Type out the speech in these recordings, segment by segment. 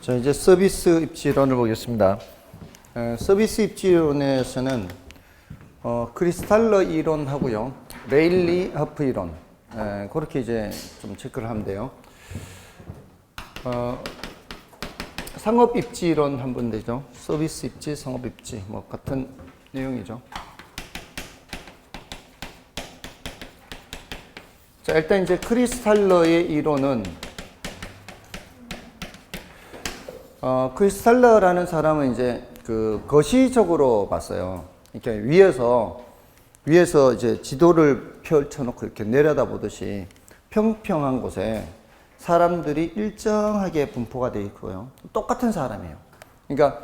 자, 이제 서비스 입지론을 보겠습니다. 서비스 입지론에서는 크리스탈러 이론하고요, 레일리 허프 이론, 그렇게 이제 좀 체크를 하면 돼요. 상업 입지론 한번 되죠. 서비스 입지, 상업 입지, 뭐 같은 내용이죠. 자, 일단 이제 크리스탈러의 이론은 크리스탈러라는 사람은 이제 그 거시적으로 봤어요. 이렇게 위에서 이제 지도를 펼쳐놓고 이렇게 내려다보듯이 평평한 곳에 사람들이 일정하게 분포가 되어 있고요. 똑같은 사람이에요. 그러니까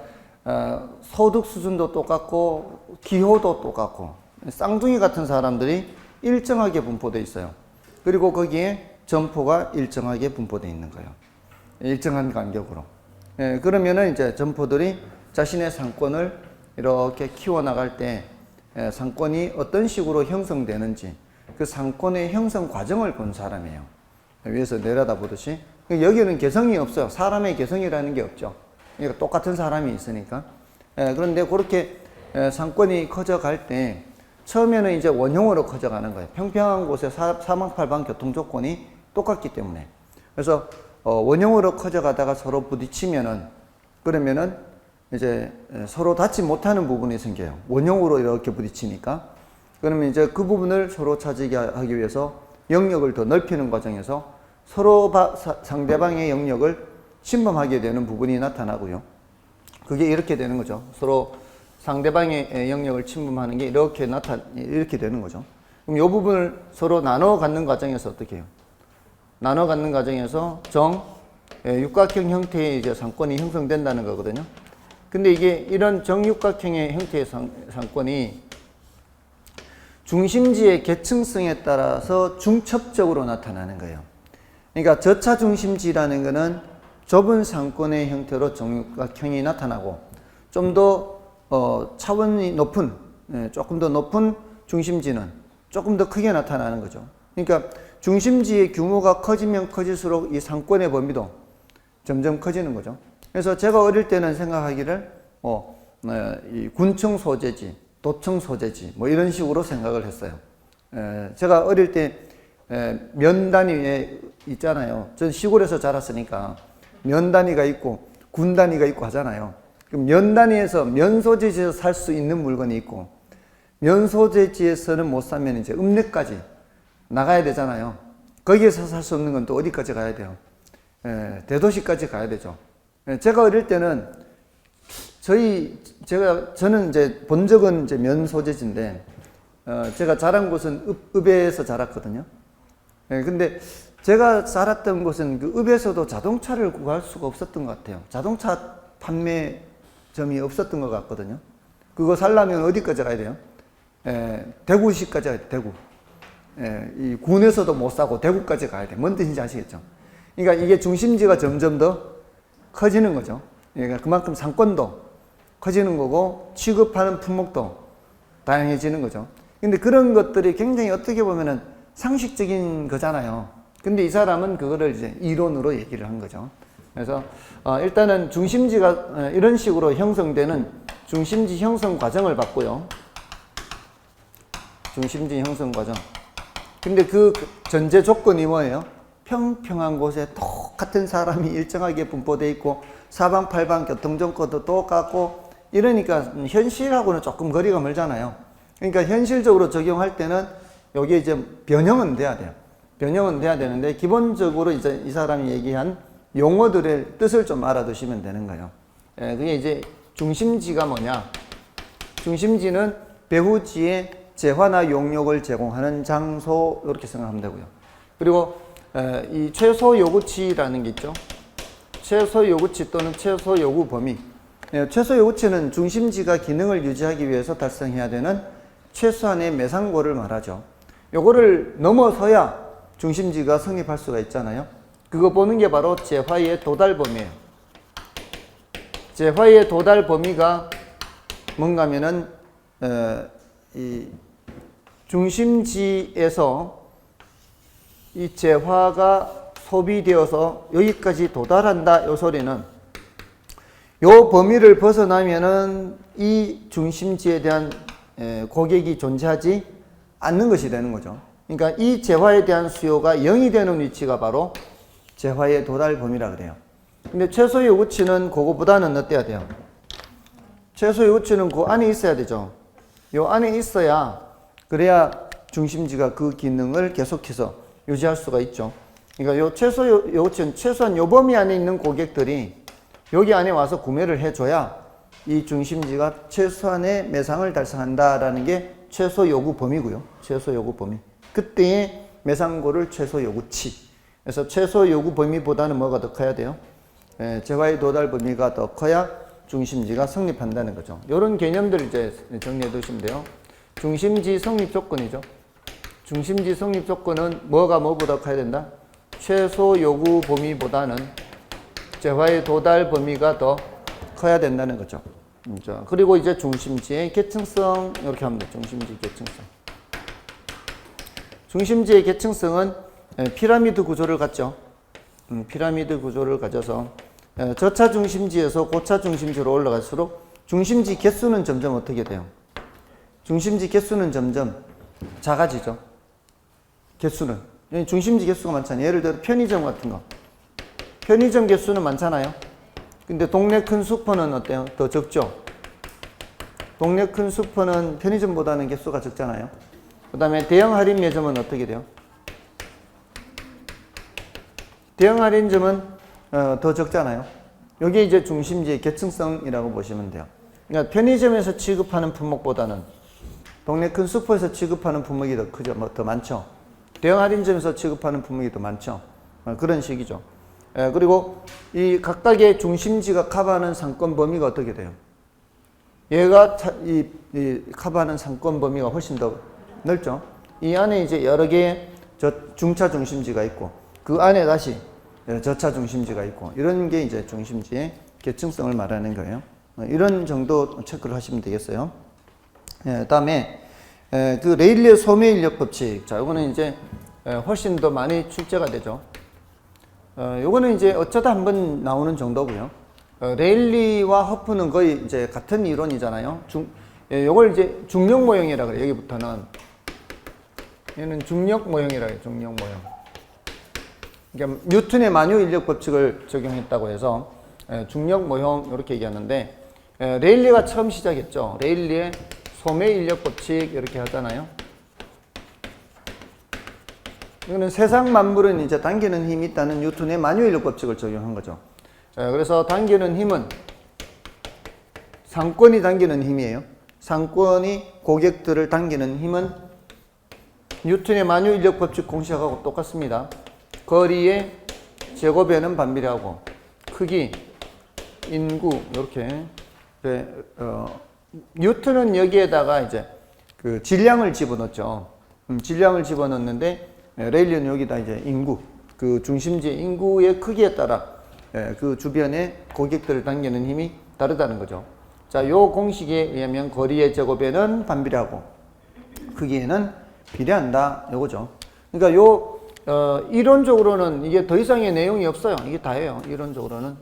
소득 수준도 똑같고 기호도 똑같고 쌍둥이 같은 사람들이 일정하게 분포되어 있어요. 그리고 거기에 점포가 일정하게 분포되어 있는 거예요. 일정한 간격으로. 그러면은 이제 점포들이 자신의 상권을 이렇게 키워나갈 때 상권이 어떤 식으로 형성되는지 그 상권의 형성 과정을 본 사람이에요. 위에서 내려다보듯이. 여기는 개성이 없어요. 사람의 개성이라는 게 없죠. 그러니까 똑같은 사람이 있으니까. 그런데 그렇게 상권이 커져갈 때 처음에는 이제 원형으로 커져가는 거예요. 평평한 곳에 사방팔방 교통 조건이 똑같기 때문에. 그래서 원형으로 커져가다가 서로 부딪히면은, 그러면은 이제 서로 닿지 못하는 부분이 생겨요. 원형으로 이렇게 부딪히니까. 그러면 이제 그 부분을 서로 차지하게 하기 위해서 영역을 더 넓히는 과정에서 서로 상대방의 영역을 침범하게 되는 부분이 나타나고요. 그게 이렇게 되는 거죠. 서로 상대방의 영역을 침범하는 게 이렇게 되는 거죠. 그럼 이 부분을 서로 나눠 갖는 과정에서 어떻게 해요? 나눠 갖는 과정에서 육각형 형태의 이제 상권이 형성된다는 거거든요. 근데 이게 이런 정육각형의 형태의 상권이 중심지의 계층성에 따라서 중첩적으로 나타나는 거예요. 그러니까 저차 중심지라는 거는 좁은 상권의 형태로 정육각형이 나타나고, 좀 더 차원이 높은, 조금 더 높은 중심지는 조금 더 크게 나타나는 거죠. 그러니까 중심지의 규모가 커지면 커질수록 이 상권의 범위도 점점 커지는 거죠. 그래서 제가 어릴 때는 생각하기를 이 군청 소재지, 도청 소재지 뭐 이런 식으로 생각을 했어요. 제가 어릴 때 면 단위에 있잖아요. 전 시골에서 자랐으니까 면 단위가 있고 군 단위가 있고 하잖아요. 그럼 면 단위에서 면 소재지에서 살 수 있는 물건이 있고, 면 소재지에서는 못 사면 이제 읍내까지 나가야 되잖아요. 거기에서 살 수 없는 건 또 어디까지 가야 돼요? 대도시까지 가야 되죠. 제가 어릴 때는 저는 이제 본 적은 이제 면 소재지인데, 제가 자란 곳은 읍에서 자랐거든요. 근데 제가 자랐던 곳은 그 읍에서도 자동차를 구할 수가 없었던 것 같아요. 자동차 판매점이 없었던 것 같거든요. 그거 살려면 어디까지 가야 돼요? 대구시까지 가야 돼요. 대구. 이 군에서도 못 사고 대구까지 가야 돼. 뭔 뜻인지 아시겠죠? 그러니까 이게 중심지가 점점 더 커지는 거죠. 그러니까 그만큼 상권도 커지는 거고 취급하는 품목도 다양해지는 거죠. 근데 그런 것들이 굉장히 어떻게 보면은 상식적인 거잖아요. 근데 이 사람은 그거를 이제 이론으로 얘기를 한 거죠. 그래서 일단은 중심지가 이런 식으로 형성되는 중심지 형성 과정을 봤고요. 중심지 형성 과정. 근데 그 전제 조건이 뭐예요? 평평한 곳에 똑같은 사람이 일정하게 분포되어 있고 사방팔방 교통정보도 똑같고 이러니까 현실하고는 조금 거리가 멀잖아요. 그러니까 현실적으로 적용할 때는 여기에 이제 변형은 돼야 돼요. 변형은 돼야 되는데 기본적으로 이제 이 사람이 얘기한 용어들의 뜻을 좀 알아두시면 되는 거예요. 그게 이제 중심지가 뭐냐? 중심지는 배후지에 재화나 용역을 제공하는 장소, 이렇게 생각하면 되고요. 그리고 이 최소 요구치라는 게 있죠. 최소 요구치 또는 최소 요구 범위. 최소 요구치는 중심지가 기능을 유지하기 위해서 달성해야 되는 최소한의 매상고를 말하죠. 요거를 넘어서야 중심지가 성립할 수가 있잖아요. 그거 보는 게 바로 재화의 도달 범위예요. 재화의 도달 범위가 뭔가 하면은 이 중심지에서 이 재화가 소비되어서 여기까지 도달한다, 요 소리는 요 범위를 벗어나면은 이 중심지에 대한 고객이 존재하지 않는 것이 되는 거죠. 그러니까 이 재화에 대한 수요가 0이 되는 위치가 바로 재화의 도달 범위라 그래요. 근데 최소 요구치는 그거보다는 어때야 돼요? 최소 요구치는 그 안에 있어야 되죠. 요 안에 있어야 그래야 중심지가 그 기능을 계속해서 유지할 수가 있죠. 그러니까 요 최소 요구치는 최소한 요 범위 안에 있는 고객들이 여기 안에 와서 구매를 해줘야 이 중심지가 최소한의 매상을 달성한다라는 게 최소 요구 범위고요. 최소 요구 범위. 그때의 매상고를 최소 요구치. 그래서 최소 요구 범위보다는 뭐가 더 커야 돼요? 재화의 도달 범위가 더 커야 중심지가 성립한다는 거죠. 이런 개념들 이제 정리해 두시면 돼요. 중심지 성립 조건이죠. 중심지 성립 조건은 뭐가 뭐보다 커야 된다? 최소 요구 범위보다는 재화의 도달 범위가 더 커야 된다는 거죠. 그리고 이제 중심지의 계층성 이렇게 하면 돼요. 중심지 계층성. 중심지의 계층성은 피라미드 구조를 갖죠. 피라미드 구조를 가져서 저차 중심지에서 고차 중심지로 올라갈수록 중심지 개수는 점점 어떻게 돼요? 중심지 개수는 점점 작아지죠. 개수는. 중심지 개수가 많잖아요. 예를 들어 편의점 같은 거. 편의점 개수는 많잖아요. 근데 동네 큰 슈퍼는 어때요? 더 적죠? 동네 큰 슈퍼는 편의점보다는 개수가 적잖아요. 그 다음에 대형 할인 매점은 어떻게 돼요? 대형 할인점은 더 적잖아요. 이게 이제 중심지의 계층성이라고 보시면 돼요. 그러니까 편의점에서 취급하는 품목보다는 동네 큰 슈퍼에서 취급하는 품목이 더 크죠. 더 많죠. 대형 할인점에서 취급하는 품목이 더 많죠. 그런 식이죠. 그리고 이 각각의 중심지가 커버하는 상권 범위가 어떻게 돼요? 얘가 이 커버하는 상권 범위가 훨씬 더 넓죠. 이 안에 이제 여러 개의 중차 중심지가 있고 그 안에 다시 저차 중심지가 있고 이런 게 이제 중심지의 계층성을 말하는 거예요. 이런 정도 체크를 하시면 되겠어요. 다음에 그 레일리의 소매 인력 법칙. 자, 이거는 이제 훨씬 더 많이 출제가 되죠. 요거는 이제 어쩌다 한번 나오는 정도고요. 레일리와 허프는 거의 이제 같은 이론이잖아요. 요걸 이제 중력 모형이라 그래요. 여기부터는. 얘는 중력 모형이라 해요. 중력 모형. 그러니까 뉴턴의 만유 인력 법칙을 적용했다고 해서 중력 모형 이렇게 얘기하는데 레일리가 처음 시작했죠. 레일리의 소매 인력 법칙 이렇게 하잖아요. 이거는 세상 만물은 이제 당기는 힘이 있다는 뉴턴의 만유 인력 법칙을 적용한 거죠. 그래서 당기는 힘은 상권이 당기는 힘이에요. 상권이 고객들을 당기는 힘은 뉴턴의 만유 인력 법칙 공식하고 똑같습니다. 거리의 제곱에는 반비례하고 크기, 인구 이렇게. 뉴턴은 여기에다가 이제 그 질량을 집어넣었죠. 질량을 집어넣는데 레일리는 여기다 이제 인구, 그 중심지 인구의 크기에 따라 그 주변의 고객들을 당기는 힘이 다르다는 거죠. 자, 요 공식에 의하면 거리의 제곱에는 반비례하고 크기에는 비례한다. 요거죠. 그러니까 요 이론적으로는 이게 더 이상의 내용이 없어요. 이게 다예요. 이론적으로는.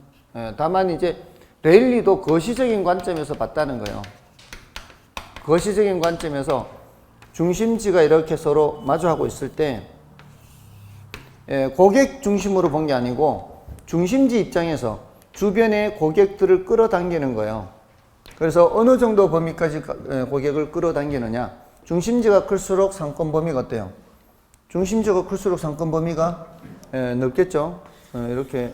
다만 이제 레일리도 거시적인 관점에서 봤다는 거예요. 거시적인 관점에서 중심지가 이렇게 서로 마주하고 있을 때 고객 중심으로 본 게 아니고 중심지 입장에서 주변의 고객들을 끌어당기는 거예요. 그래서 어느 정도 범위까지 고객을 끌어당기느냐. 중심지가 클수록 상권 범위가 어때요? 중심지가 클수록 상권 범위가 넓겠죠. 이렇게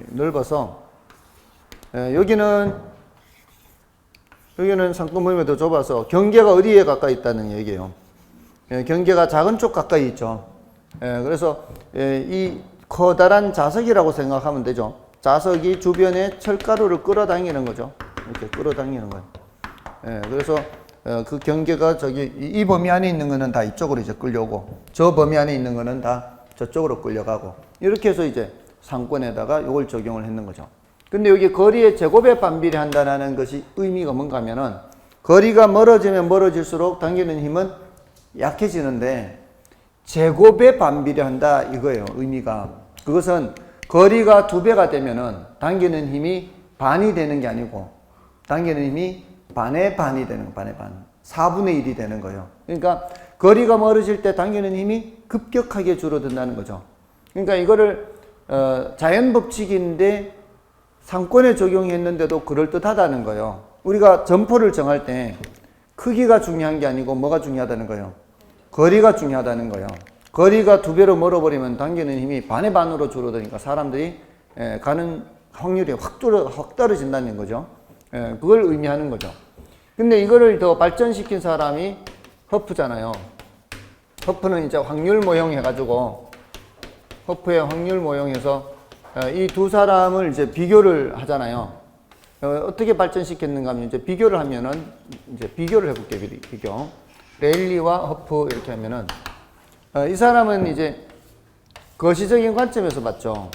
넓어서 여기는 상권 범위가 더 좁아서 경계가 어디에 가까이 있다는 얘기예요. 경계가 작은 쪽 가까이 있죠. 그래서 이 커다란 자석이라고 생각하면 되죠. 자석이 주변에 철가루를 끌어당기는 거죠. 이렇게 끌어당기는 거예요. 그래서 그 경계가 이 범위 안에 있는 거는 다 이쪽으로 이제 끌려오고 저 범위 안에 있는 거는 다 저쪽으로 끌려가고 이렇게 해서 이제 상권에다가 이걸 적용을 했는 거죠. 근데 여기 거리의 제곱에 반비례한다는 것이 의미가 뭔가 하면은 거리가 멀어지면 멀어질수록 당기는 힘은 약해지는데 제곱에 반비례한다 이거예요. 의미가. 그것은 거리가 2배가 되면은 당기는 힘이 반이 되는 게 아니고 당기는 힘이 반의 반이 되는 거, 반의 반. 4분의 1이 되는 거예요. 그러니까 거리가 멀어질 때 당기는 힘이 급격하게 줄어든다는 거죠. 그러니까 이거를 자연 법칙인데 상권에 적용했는데도 그럴듯하다는 거예요. 우리가 점포를 정할 때 크기가 중요한 게 아니고 뭐가 중요하다는 거예요? 거리가 중요하다는 거예요. 거리가 2배로 멀어버리면 당기는 힘이 반의 반으로 줄어드니까 사람들이 가는 확률이 확 떨어진다는 거죠. 그걸 의미하는 거죠. 근데 이거를 더 발전시킨 사람이 허프잖아요. 허프는 이제 확률 모형 해가지고, 허프의 확률 모형해서 이 두 사람을 이제 비교를 하잖아요. 어떻게 발전시켰는가 하면 이제 비교를 하면은, 이제 비교를 해볼게요. 비교. 레일리와 허프 이렇게 하면은, 이 사람은 이제 거시적인 관점에서 봤죠.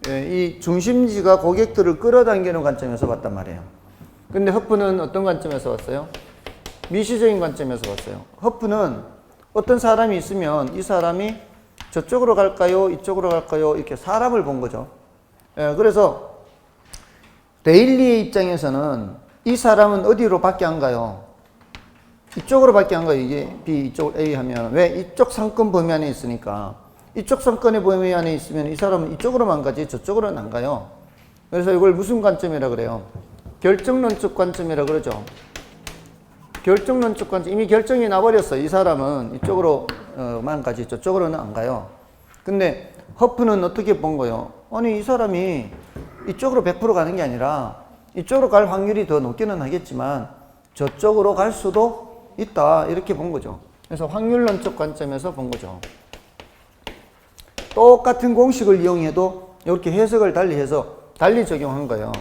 이 중심지가 고객들을 끌어당기는 관점에서 봤단 말이에요. 근데 허프는 어떤 관점에서 봤어요? 미시적인 관점에서 봤어요. 허프는 어떤 사람이 있으면 이 사람이 저쪽으로 갈까요? 이쪽으로 갈까요? 이렇게 사람을 본 거죠. 그래서 레일리의 입장에서는 이 사람은 어디로 밖에 안 가요? 이쪽으로 밖에 안 가요. 이게 B, 이쪽 A 하면. 왜? 이쪽 상권 범위 안에 있으니까. 이쪽 상권의 범위 안에 있으면 이 사람은 이쪽으로만 가지 저쪽으로는 안 가요. 그래서 이걸 무슨 관점이라 그래요? 결정론적 관점이라 그러죠. 결정론적 관점. 이미 결정이 나버렸어요. 이 사람은 이쪽으로만 가지 저쪽으로는 안 가요. 근데 허프는 어떻게 본 거예요? 아니 이 사람이 이쪽으로 100% 가는 게 아니라 이쪽으로 갈 확률이 더 높기는 하겠지만 저쪽으로 갈 수도 있다. 이렇게 본 거죠. 그래서 확률론적 관점에서 본 거죠. 똑같은 공식을 이용해도 이렇게 해석을 달리 적용한 거예요.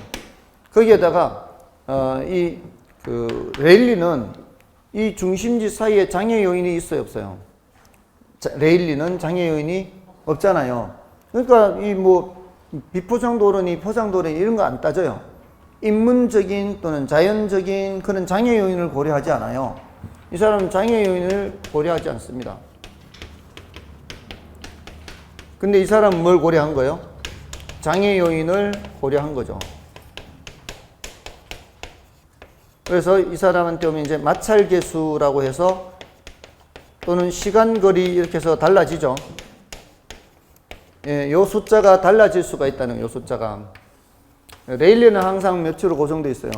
거기에다가 레일리는 이 중심지 사이에 장애 요인이 있어요, 없어요? 레일리는 장애 요인이 없잖아요. 그러니까 이 비포장도로니 포장도로니 이런 거 안 따져요. 인문적인 또는 자연적인 그런 장애 요인을 고려하지 않아요. 이 사람은 장애 요인을 고려하지 않습니다. 근데 이 사람은 뭘 고려한 거예요? 장애 요인을 고려한 거죠. 그래서 이 사람한테 오면 이제 마찰계수라고 해서 또는 시간거리 이렇게 해서 달라지죠. 요 숫자가 달라질 수가 있다는 요 숫자가. 레일리는 항상 몇으로 고정되어 있어요?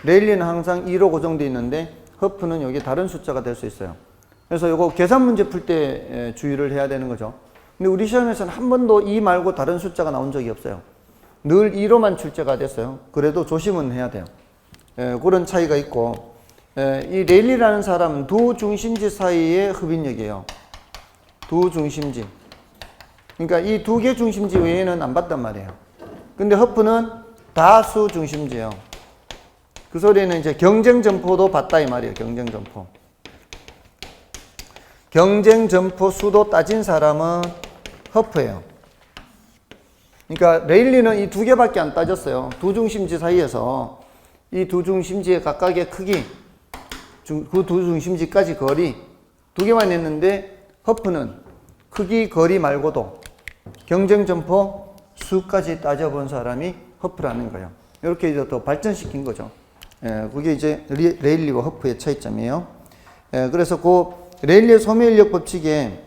레일리는 항상 2로 고정되어 있는데 허프는 여기 다른 숫자가 될 수 있어요. 그래서 요거 계산 문제 풀 때 주의를 해야 되는 거죠. 근데 우리 시험에서는 한 번도 2 말고 다른 숫자가 나온 적이 없어요. 늘 2로만 출제가 됐어요. 그래도 조심은 해야 돼요. 그런 차이가 있고, 이 레일리라는 사람은 두 중심지 사이의 흡인력이에요. 두 중심지. 그러니까 이 두 개 중심지 외에는 안 봤단 말이에요. 근데 허프는 다수 중심지예요. 그 소리는 이제 경쟁점포도 봤다 이 말이에요. 경쟁점포. 경쟁점포 수도 따진 사람은 허프예요. 그러니까 레일리는 이 두 개밖에 안 따졌어요. 두 중심지 사이에서 이 두 중심지의 각각의 크기, 그 두 중심지까지 거리 두 개만 했는데 허프는 크기, 거리 말고도 경쟁점포 수까지 따져본 사람이 허프라는 거예요. 이렇게 이제 또 발전시킨 거죠. 그게 이제 레일리와 허프의 차이점이에요. 그래서 그 레일리의 소멸인력 법칙에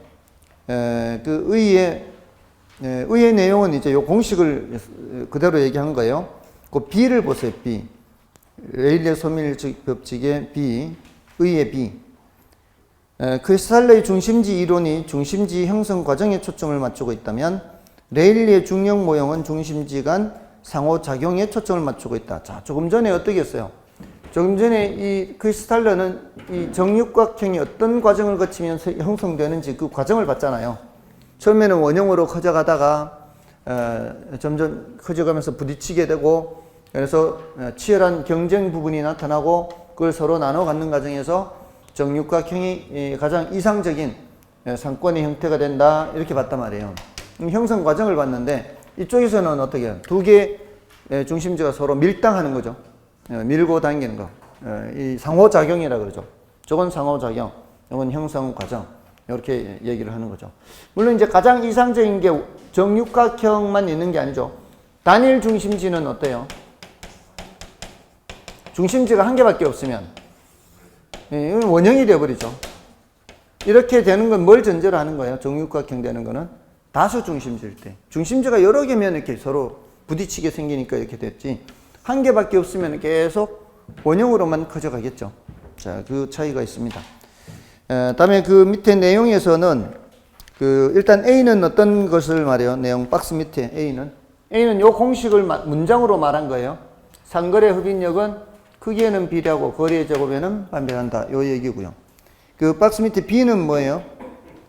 그 의의 내용은 이제 요 공식을 그대로 얘기한 거예요. 그 B를 보세요. B. 레일리의 소멸인력 법칙의 B, 의의 B. 크리스탈러의 중심지 이론이 중심지 형성 과정에 초점을 맞추고 있다면 레일리의 중력 모형은 중심지 간 상호작용에 초점을 맞추고 있다. 자, 조금 전에 어떻게 했어요? 조금 전에 이 크리스탈러는 이 정육각형이 어떤 과정을 거치면서 형성되는지 그 과정을 봤잖아요. 처음에는 원형으로 커져가다가 점점 커져가면서 부딪히게 되고, 그래서 치열한 경쟁 부분이 나타나고 그걸 서로 나눠 갖는 과정에서 정육각형이 가장 이상적인 상권의 형태가 된다, 이렇게 봤단 말이에요. 형성 과정을 봤는데 이쪽에서는 어떻게 해요? 두 개의 중심지가 서로 밀당하는 거죠. 밀고 당기는 거. 이 상호작용이라 그러죠. 저건 상호작용, 이건 형성 과정. 이렇게 얘기를 하는 거죠. 물론 이제 가장 이상적인 게 정육각형만 있는 게 아니죠. 단일 중심지는 어때요? 중심지가 한 개밖에 없으면 이건 원형이 되어버리죠. 이렇게 되는 건 뭘 전제로 하는 거예요? 정육각형 되는 거는 다수 중심지일 때. 중심지가 여러 개면 이렇게 서로 부딪히게 생기니까 이렇게 됐지. 한 개밖에 없으면 계속 원형으로만 커져가겠죠. 자, 그 차이가 있습니다. 다음에 그 밑에 내용에서는 일단 A는 어떤 것을 말해요? 내용 박스 밑에 A는 요 공식을 문장으로 말한 거예요. 상거래 흡인력은 크기에는 비례하고 거리의 제곱에는 반비례한다. 요 얘기고요. 그 박스 밑에 B는 뭐예요?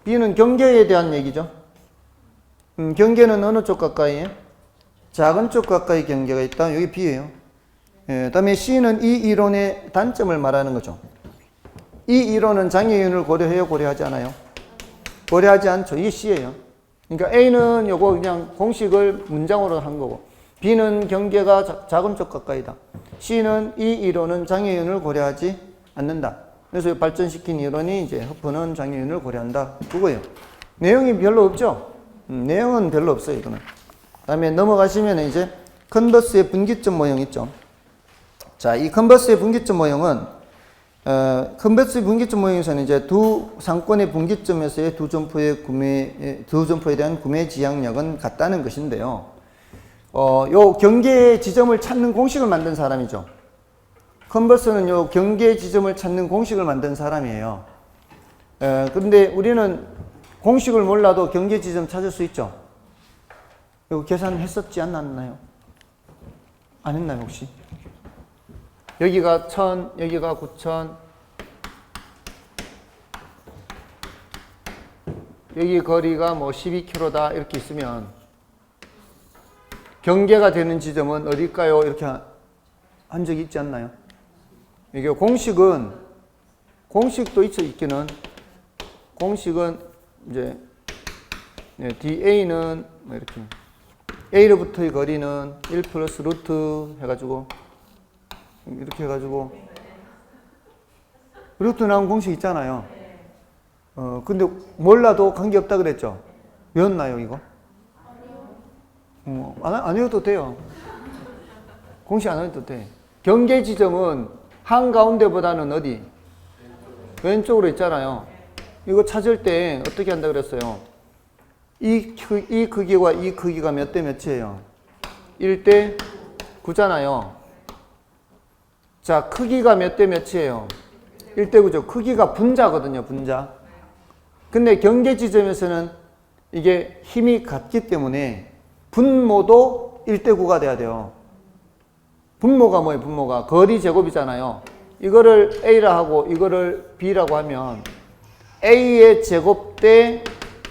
B는 경계에 대한 얘기죠. 경계는 어느 쪽 가까이에? 작은 쪽 가까이 경계가 있다. 여기 B예요. 다음에 C는 이 이론의 단점을 말하는 거죠. 이 이론은 장애인을 고려해요? 고려하지 않아요? 고려하지 않죠. 이게 C예요. 그러니까 A는 요거 그냥 공식을 문장으로 한 거고, B는 경계가 작은 쪽 가까이다. C는 이 이론은 장애인을 고려하지 않는다. 그래서 발전시킨 이론이 이제 허프는 장애인을 고려한다. 그거예요. 내용이 별로 없죠? 내용은 별로 없어요, 이거는. 다음에 넘어가시면 이제 컨버스의 분기점 모형 있죠. 자, 이 컨버스의 분기점 모형은 컨버스 분기점 모형에서는 이제 두 상권의 분기점에서의 두 점포에 대한 구매 지향력은 같다는 것인데요. 요 경계 지점을 찾는 공식을 만든 사람이죠. 컨버스는 요 경계 지점을 찾는 공식을 만든 사람이에요. 그런데 우리는 공식을 몰라도 경계 지점 찾을 수 있죠. 이거 계산했었지 않았나요? 안 했나요, 혹시? 여기가 1000, 여기가 9000, 여기 거리가 뭐 12km다 이렇게 있으면 경계가 되는 지점은 어딜까요? 이렇게 한 적이 있지 않나요? 이게 공식도 있죠, 있기는. 공식은 이제 DA는 뭐 이렇게 A로부터의 거리는 1 플러스 루트 해가지고 이렇게 해가지고 루트 나온 공식 있잖아요. 근데 몰라도 관계없다 그랬죠? 외웠나요, 이거? 안 외워도 돼요. 공식 안 외워도 돼. 경계 지점은 한가운데보다는 어디? 왼쪽으로 있잖아요. 이거 찾을 때 어떻게 한다 그랬어요? 이 크기와 이 크기가 몇 대 몇이에요? 1대 9잖아요. 자, 크기가 몇 대 몇이에요? 1대 9죠. 크기가 분자거든요, 분자. 근데 경계 지점에서는 이게 힘이 같기 때문에 분모도 1대 9가 돼야 돼요. 분모가 뭐예요, 분모가? 거리 제곱이잖아요. 이거를 A라 하고 이거를 B라고 하면 A의 제곱 대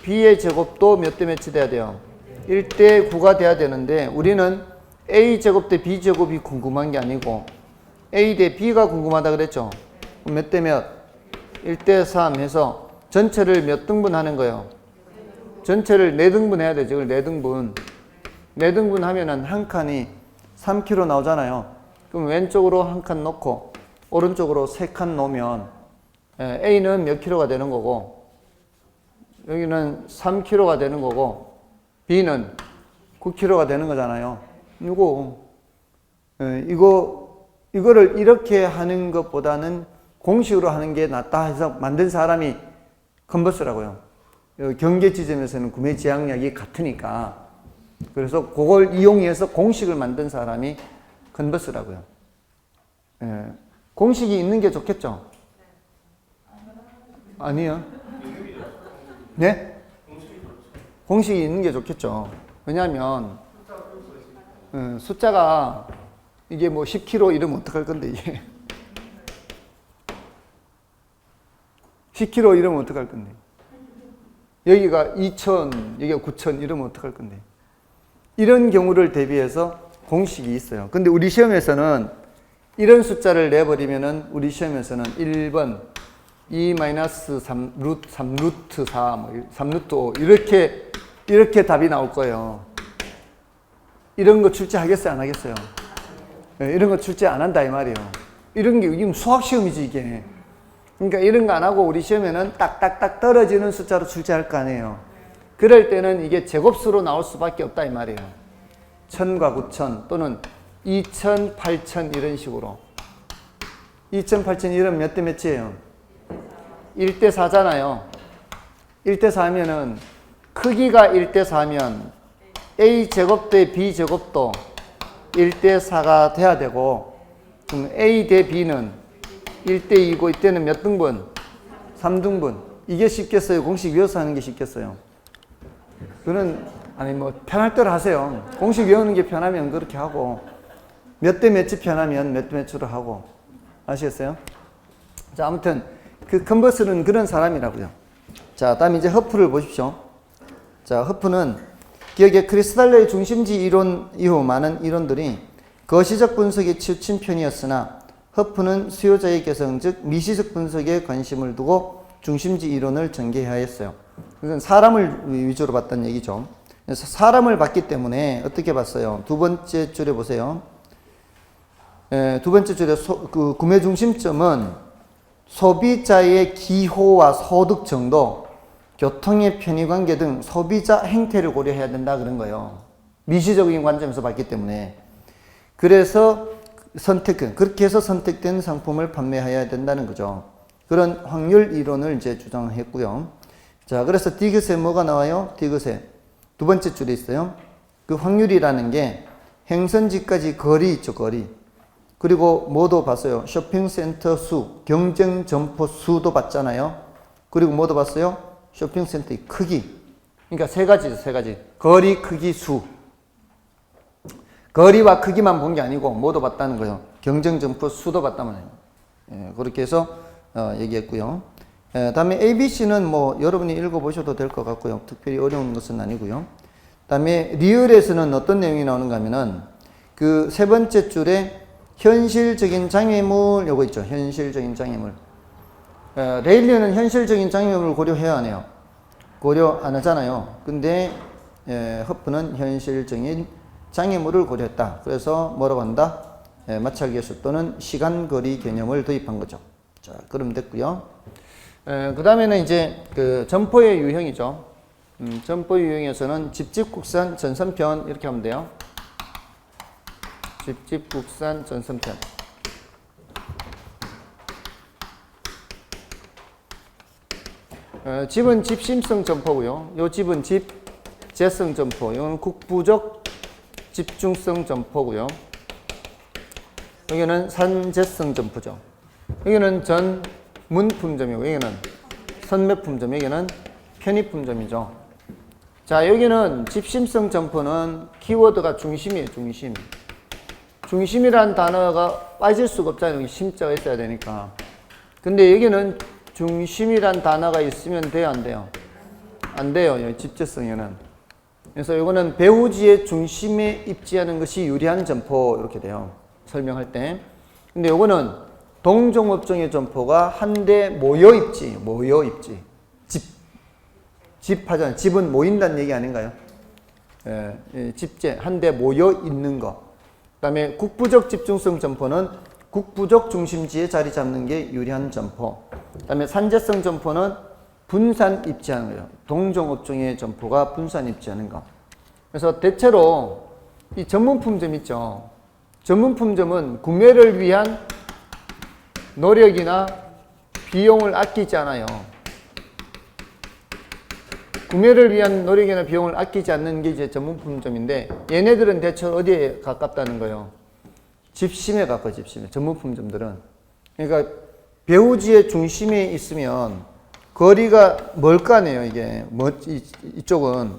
B의 제곱도 몇 대 몇이 돼야 돼요? 1대 9가 돼야 되는데 우리는 A 제곱 대 B 제곱이 궁금한 게 아니고 A 대 B가 궁금하다 그랬죠? 몇 대 몇? 1대 3 해서 전체를 몇 등분 하는 거예요? 전체를 4등분 해야 되죠. 4등분. 4등분 하면은 한 칸이 3km 나오잖아요. 그럼 왼쪽으로 한 칸 놓고 오른쪽으로 3칸 놓으면 A는 몇 킬로가 되는 거고 여기는 3kg가 되는 거고 B는 9kg가 되는 거잖아요. 이거를 이렇게 하는 것보다는 공식으로 하는 게 낫다 해서 만든 사람이 컨버스라고요. 경계 지점에서는 구매 지향력이 같으니까 그래서 그걸 이용해서 공식을 만든 사람이 컨버스라고요. 공식이 있는 게 좋겠죠? 아니요. 네? 공식이 있는 게 좋겠죠. 왜냐하면 숫자가 이게 뭐 10kg 이러면 어떡할 건데 이게 10kg 이러면 어떡할 건데 여기가 2000, 여기가 9000 이러면 어떡할 건데 이런 경우를 대비해서 공식이 있어요. 근데 우리 시험에서는 이런 숫자를 내버리면은 우리 시험에서는 1번 2-3 루트 4, 뭐 3루트 5 이렇게 답이 나올 거예요. 이런 거 출제하겠어요, 안 하겠어요? 네, 이런 거 출제 안 한다 이 말이에요. 이런 게 이게 수학 시험이지 이게. 그러니까 이런 거 안 하고 우리 시험에는 딱딱딱 떨어지는 숫자로 출제할 거 아니에요. 그럴 때는 이게 제곱수로 나올 수밖에 없다 이 말이에요. 1000과 9000 또는 2000, 8000 이런 식으로 2000, 8000 이런 몇 대 몇이에요? 1대 4잖아요. 1대 4면은 크기가 1대 4면 A 제곱 대 B 제곱도 1대 4가 돼야 되고 그럼 A 대 B는 1대 2고 이때는 몇 등분? 3등분. 이게 쉽겠어요? 공식 외워서 하는 게 쉽겠어요? 그는 아니 뭐 편할 대로 하세요. 공식 외우는 게 편하면 그렇게 하고 몇 대 몇이 편하면 몇 대 몇으로 하고 아시겠어요? 자 아무튼 그 컨버스는 그런 사람이라고요. 자 다음 이제 허프를 보십시오. 자 허프는 기억에 크리스탈러의 중심지 이론 이후 많은 이론들이 거시적 분석에 치우친 편이었으나 허프는 수요자의 개성 즉 미시적 분석에 관심을 두고 중심지 이론을 전개하였어요. 이건 사람을 위주로 봤다는 얘기죠. 그래서 사람을 봤기 때문에 어떻게 봤어요? 두 번째 줄에 보세요. 두 번째 줄에 그 구매 중심점은 소비자의 기호와 소득 정도, 교통의 편의 관계 등 소비자 행태를 고려해야 된다 그런 거예요. 미시적인 관점에서 봤기 때문에. 그래서 그렇게 해서 선택된 상품을 판매해야 된다는 거죠. 그런 확률 이론을 이제 주장했고요. 자, 그래서 디귿에 뭐가 나와요? 디귿에 두 번째 줄에 있어요. 그 확률이라는 게 행선지까지 거리 있죠, 거리. 그리고 뭐도 봤어요? 쇼핑센터 수, 경쟁 점포 수도 봤잖아요. 그리고 뭐도 봤어요? 쇼핑센터의 크기. 그러니까 세 가지죠, 세 가지. 거리, 크기, 수. 거리와 크기만 본 게 아니고 뭐도 봤다는 거예요. 경쟁 점포 수도 봤다는 거예요. 예, 그렇게 해서 얘기했고요. 다음에 ABC는 뭐 여러분이 읽어보셔도 될 것 같고요. 특별히 어려운 것은 아니고요. 다음에 리얼에서는 어떤 내용이 나오는가 하면은 그 세 번째 줄에 현실적인 장애물 요거 있죠. 현실적인 장애물. 레일리는 현실적인 장애물을 고려해야 하네요. 고려 안 하잖아요. 근데 허프는 현실적인 장애물을 고려했다. 그래서 뭐라고 한다? 마찰계수 또는 시간거리 개념을 도입한 거죠. 자, 그럼 됐고요. 그 다음에는 이제 그 점포의 유형이죠. 점포 유형에서는 집집국산 전선편 이렇게 하면 돼요. 집집국산 전선편. 집은 집심성 점포고요. 요 집은 집재성 점포. 이건 국부적 집중성 점포고요. 여기는 산재성 점포죠. 여기는 전문품점이고 여기는 선매품점, 여기는 편의품점이죠. 자, 여기는 집심성 점포는 키워드가 중심이에요, 중심. 중심이란 단어가 빠질 수가 없잖아요. 여기 심자가 있어야 되니까. 근데 여기는 중심이란 단어가 있으면 돼요, 안 돼요? 안 돼요, 여기 집재성에는. 그래서 이거는 배우지의 중심에 입지하는 것이 유리한 점포 이렇게 돼요. 설명할 때. 근데 이거는 동종업종의 점포가 한데 모여 입지. 집하잖아요. 집은 모인다는 얘기 아닌가요? 집재, 한데 모여 있는 거. 그 다음에 국부적 집중성 점포는 국부적 중심지에 자리 잡는 게 유리한 점포. 그 다음에 산재성 점포는 분산 입지하는 거예요. 동종업종의 점포가 분산 입지하는 거. 그래서 대체로 이 전문품점 있죠. 전문품점은 구매를 위한 노력이나 비용을 아끼지 않아요. 구매를 위한 노력이나 비용을 아끼지 않는 게 이제 전문품점인데 얘네들은 대체 어디에 가깝다는 거예요? 집심에 가까워, 집심에. 전문품점들은. 그러니까 배우지의 중심에 있으면 거리가 멀 거 아니에요, 이게. 이쪽은.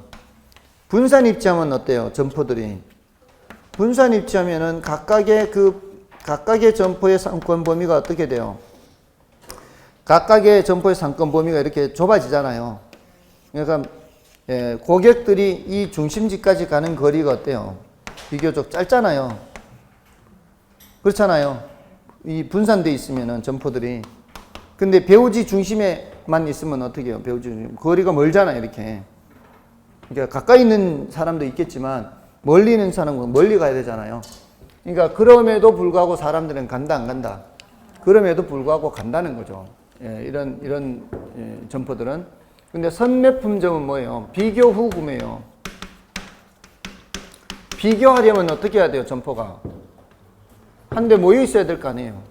분산 입지하면 어때요, 점포들이? 분산 입지하면은 각각의 점포의 상권 범위가 어떻게 돼요? 각각의 점포의 상권 범위가 이렇게 좁아지잖아요. 그러니까, 고객들이 이 중심지까지 가는 거리가 어때요? 비교적 짧잖아요. 그렇잖아요. 이 분산돼 있으면은 점포들이. 근데 배우지 중심에만 있으면 어떻게 해요? 배우지 중심. 거리가 멀잖아요, 이렇게. 그러니까 가까이 있는 사람도 있겠지만 멀리 있는 사람은 멀리 가야 되잖아요. 그러니까 그럼에도 불구하고 사람들은 간다, 안 간다? 그럼에도 불구하고 간다는 거죠. 이런 점포들은. 근데 선매품점은 뭐예요? 비교 후 구매요. 비교하려면 어떻게 해야 돼요? 점포가 한데 모여 있어야 될 거 아니에요.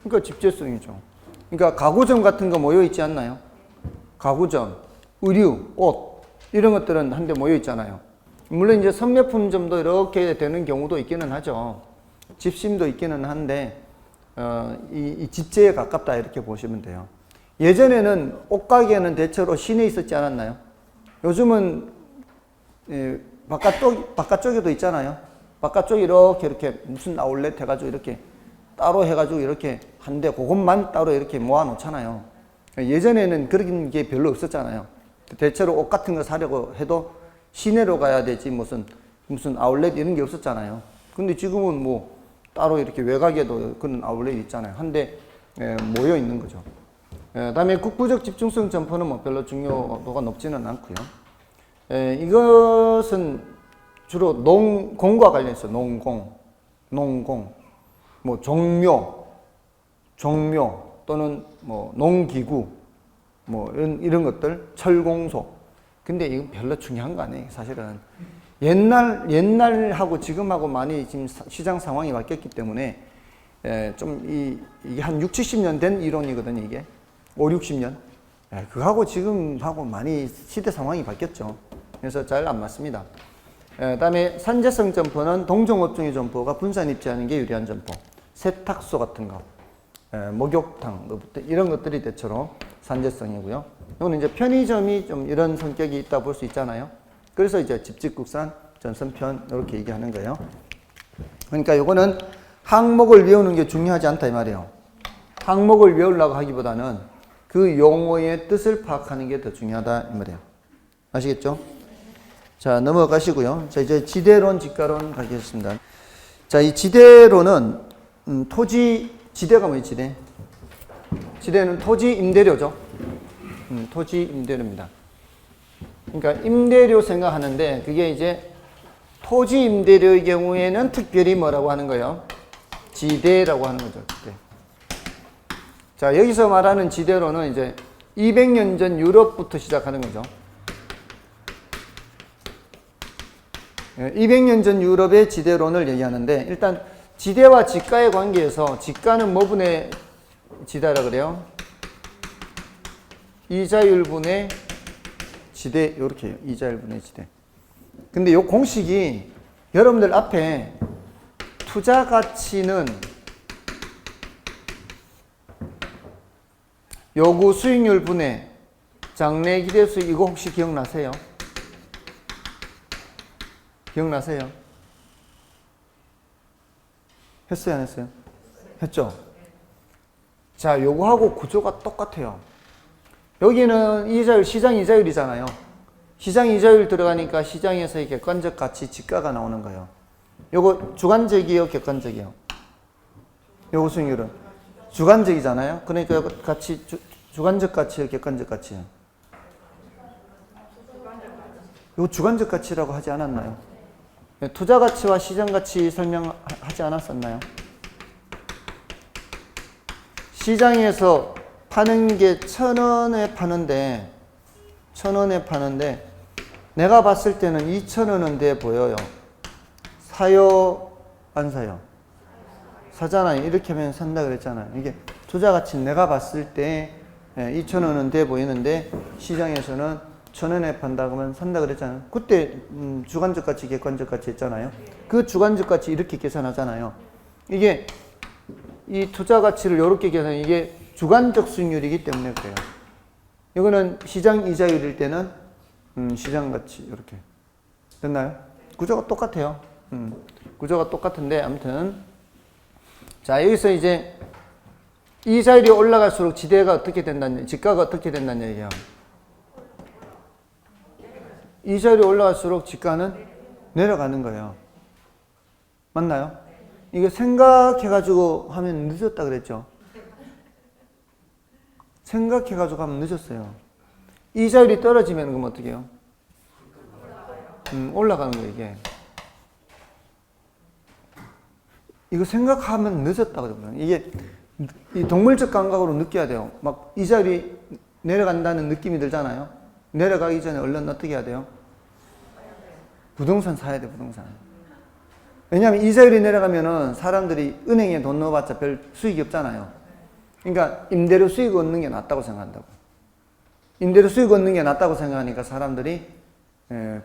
그러니까 집재성이죠. 그러니까 가구점 같은 거 모여 있지 않나요? 가구점, 의류, 옷 이런 것들은 한데 모여 있잖아요. 물론 이제 선매품점도 이렇게 되는 경우도 있기는 하죠. 집심도 있기는 한데 이 집재에 가깝다 이렇게 보시면 돼요. 예전에는 옷가게는 대체로 시내에 있었지 않았나요? 요즘은 바깥쪽에도 있잖아요. 바깥쪽에 이렇게 무슨 아울렛 해가지고 이렇게 따로 해가지고 이렇게 한데 그것만 따로 이렇게 모아 놓잖아요. 예전에는 그런 게 별로 없었잖아요. 대체로 옷 같은 거 사려고 해도 시내로 가야 되지 무슨 아울렛 이런 게 없었잖아요. 근데 지금은 뭐 따로 이렇게 외곽에도 그런 아울렛 있잖아요. 한데 모여 있는 거죠. 그다음에 국부적 집중성 점포는 뭐 별로 중요도가 높지는 않고요. 이것은 주로 농공과 관련해서 농공, 뭐 종묘 또는 뭐 농기구, 뭐 이런 것들, 철공소. 근데 이건 별로 중요한 거 아니에요, 사실은. 옛날하고 지금하고 많이 지금 시장 상황이 바뀌었기 때문에 좀 이게 한 6, 70년 된 이론이거든요, 이게. 5, 60년. 그거하고 지금하고 많이 시대 상황이 바뀌었죠. 그래서 잘 안 맞습니다. 그다음에 산재성 점포는 동종업종의 점포가 분산 입지하는 게 유리한 점포. 세탁소 같은 거, 목욕탕 이런 것들이 대체로 산재성이고요. 이거는 이제 편의점이 좀 이런 성격이 있다 볼 수 있잖아요. 그래서 이제 집집국산, 전선편 이렇게 얘기하는 거예요. 그러니까 이거는 항목을 외우는 게 중요하지 않다 이 말이에요. 항목을 외우려고 하기보다는 그 용어의 뜻을 파악하는 게 더 중요하다 이 말이에요. 아시겠죠? 자, 넘어가시고요. 자, 이제 지대론, 지가론 가겠습니다. 자, 이 지대론은 지대가 뭐예요, 지대? 지대는 토지 임대료죠. 토지 임대료입니다. 그러니까 임대료 생각하는데 그게 이제 토지 임대료의 경우에는 특별히 뭐라고 하는 거예요? 지대라고 하는 거죠. 지대. 자, 여기서 말하는 지대로는 이제 200년 전 유럽부터 시작하는 거죠. 200년 전 유럽의 지대론을 얘기하는데 일단 지대와 지가의 관계에서 지가는 뭐분의 지대라 그래요? 이자율분의 지대 이렇게 해요. 이자율분의 지대. 근데 이 공식이 여러분들 앞에 투자 가치는 요구 수익률 분의 장래 기대 수익 이거 혹시 기억나세요? 기억나세요? 했어요, 안 했어요? 했죠? 자, 요거하고 구조가 똑같아요. 여기는 이자율, 시장 이자율이잖아요. 시장 이자율 들어가니까 시장에서의 객관적 가치, 지가가 나오는 거예요. 요거 주관적이에요, 객관적이에요? 요거 수익률은? 주관적이잖아요. 그러니까 요거 가치, 주관적 가치예요, 객관적 가치예요? 요거 주관적 가치라고 하지 않았나요? 투자 가치와 시장 가치 설명하지 않았었나요? 시장에서 파는 게 1,000원에 파는데 1,000원에 파는데 내가 봤을 때는 2,000원은 돼 보여요. 사요? 안 사요? 사잖아요. 이렇게 하면 산다 그랬잖아요. 이게 투자 가치는 내가 봤을 때 2,000원은 돼 보이는데 시장에서는 1,000원에 판다 그러면 산다 그랬잖아요. 그때 주관적 가치, 객관적 가치 했잖아요. 그 주관적 가치 이렇게 계산하잖아요. 이게 이 투자 가치를 이렇게 계산하면 이게 주관적 수익률이기 때문에 그래요. 이거는 시장 이자율일 때는 시장 가치 이렇게 됐나요? 구조가 똑같아요. 구조가 똑같은데 아무튼 자, 여기서 이제 이자율이 올라갈수록 지대가 어떻게 된다는 지가가 어떻게 된다는 얘기예요. 이자율이 올라갈수록 지가는 내려가는 거예요. 맞나요? 이거 생각해가지고 하면 늦었다 그랬죠. 생각해가지고 하면 늦었어요. 이자율이 떨어지면 그럼 어떻게 해요? 올라가는 거예요, 이게. 이거 생각하면 늦었다 그러거든요. 이게 이 동물적 감각으로 느껴야 돼요. 막 이자율이 내려간다는 느낌이 들잖아요. 내려가기 전에 얼른 어떻게 해야 돼요? 부동산 사야 돼, 부동산. 왜냐하면 이자율이 내려가면은 사람들이 은행에 돈 넣어봤자 별 수익이 없잖아요. 그러니까 임대료 수익 얻는 게 낫다고 생각한다고. 임대료 수익 얻는 게 낫다고 생각하니까 사람들이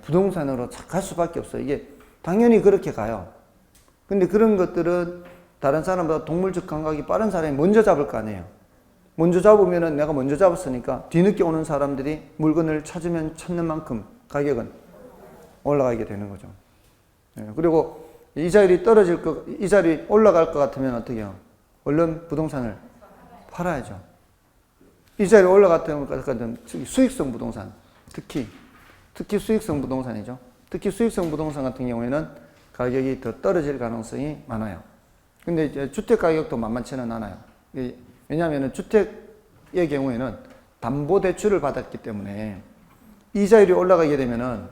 부동산으로 갈 수밖에 없어요. 이게 당연히 그렇게 가요. 근데 그런 것들은 다른 사람보다 동물적 감각이 빠른 사람이 먼저 잡을 거 아니에요. 먼저 잡으면은 내가 먼저 잡았으니까 뒤늦게 오는 사람들이 물건을 찾으면 찾는 만큼 가격은 올라가게 되는 거죠. 그리고 이자율이 이자율이 올라갈 것 같으면 어떻게 해요? 얼른 부동산을 팔아야죠. 이자율이 올라갔다면 수익성 부동산, 특히 수익성 부동산이죠. 특히 수익성 부동산 같은 경우에는 가격이 더 떨어질 가능성이 많아요. 근데 이제 주택 가격도 만만치는 않아요. 왜냐하면 주택의 경우에는 담보대출을 받았기 때문에 이자율이 올라가게 되면은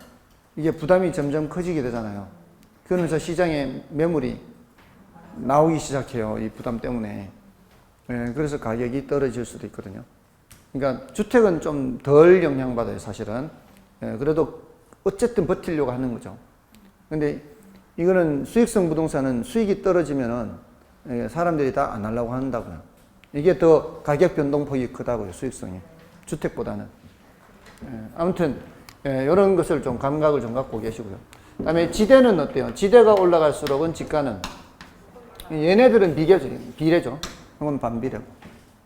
이게 부담이 점점 커지게 되잖아요. 그러면서 시장에 매물이 나오기 시작해요. 이 부담 때문에. 그래서 가격이 떨어질 수도 있거든요. 그러니까 주택은 좀 덜 영향받아요, 사실은. 그래도 어쨌든 버티려고 하는 거죠. 근데 이거는 수익성 부동산은 수익이 떨어지면은 사람들이 다 안 하려고 한다고요. 이게 더 가격 변동폭이 크다고요, 수익성이. 주택보다는. 아무튼, 이런 것을 좀 감각을 좀 갖고 계시고요. 그 다음에 지대는 어때요? 지대가 올라갈수록은 지가는, 얘네들은 비례죠. 이건 반비례고.